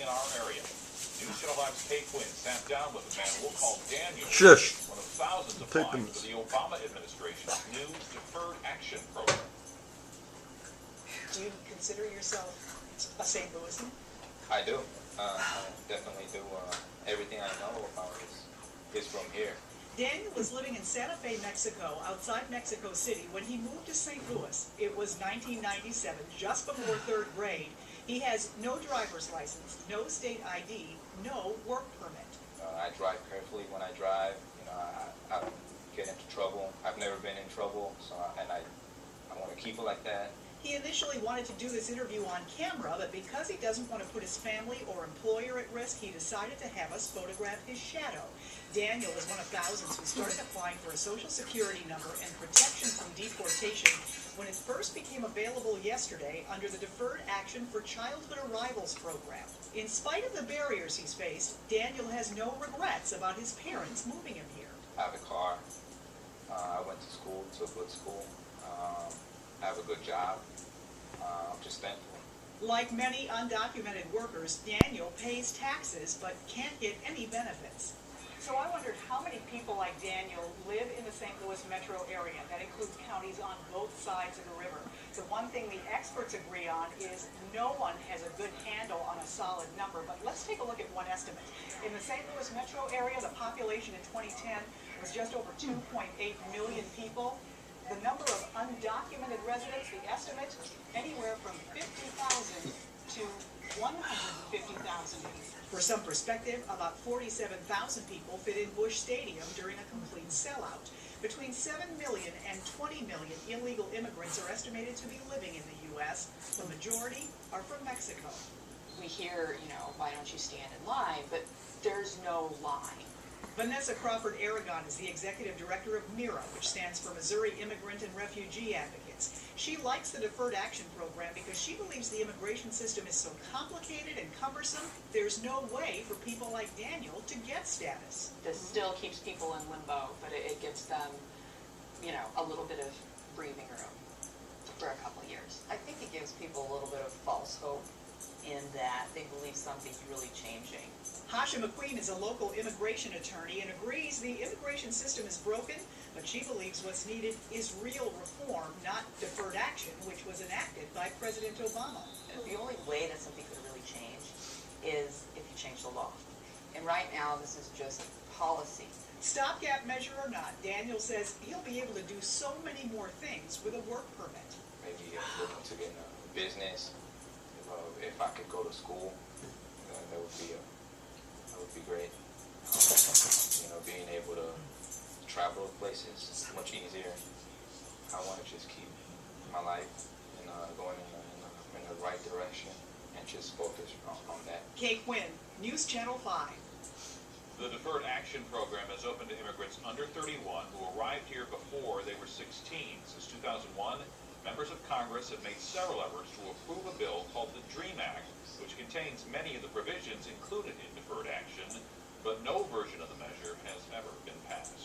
in our area. News Channel 5's Kay Quinn sat down with a man we'll call Daniel, Shush. one of thousands applying for the Obama administration's new Deferred Action Program. Do you consider yourself a St. Louisan? I do. I definitely do. Everything I know about is from here. Daniel was living in Santa Fe, Mexico, outside Mexico City, when he moved to St. Louis. It was 1997, just before third grade. He has no driver's license, no state ID, no work permit. I drive carefully when I drive. I don't get into trouble. I've never been in trouble, so I want to keep it like that. He initially wanted to do this interview on camera, but because he doesn't want to put his family or employer at risk, he decided to have us photograph his shadow. Daniel is one of thousands who started applying for a Social Security number and protection from deportation when it first became available yesterday under the Deferred Action for Childhood Arrivals program. In spite of the barriers he's faced, Daniel has no regrets about his parents moving him here. I have a car. I went to school, to a good school. I have a good job. I'm just thankful. Like many undocumented workers, Daniel pays taxes but can't get any benefits. So I wondered how many people like Daniel live in the St. Louis metro area. That includes counties on both sides of the river. The one thing the experts agree on is no one has a good handle on a solid number. But let's take a look at one estimate. In the St. Louis metro area, the population in 2010 was just over 2.8 million people. The number of undocumented residents, the estimate, anywhere from 50,000 to 150,000. For some perspective, about 47,000 people fit in Busch Stadium during a complete sellout. Between 7 million and 20 million illegal immigrants are estimated to be living in the U.S. The majority are from Mexico. We hear, why don't you stand in line? But there's no line. Vanessa Crawford-Aragon is the executive director of MIRA, which stands for Missouri Immigrant and Refugee Advocates. She likes the Deferred Action Program because she believes the immigration system is so complicated and cumbersome, there's no way for people like Daniel to get status. This still keeps people in limbo, but it gives them, a little bit of breathing room for a couple of years. I think it gives people a little bit of false hope in that they believe something's really changing. Jalesia McQueen is a local immigration attorney and agrees the immigration system is broken, but she believes what's needed is real reform, not deferred action, which was enacted by President Obama. And the only way that something could really change is if you change the law. And right now, this is just policy. Stopgap measure or not, Daniel says he'll be able to do so many more things with a work permit. Maybe looking to get in a business. If I could go to school, that would be great. Being able to travel places much easier. I want to just keep my life going in the right direction and just focus on that. Kay Quinn, News Channel 5. The Deferred Action Program is open to immigrants under 31 who arrived here before they were 16. Since 2001, members of Congress have made several efforts to approve a bill called the DREAM Act, which contains many of the provisions included in deferred action, but no version of the measure has ever been passed.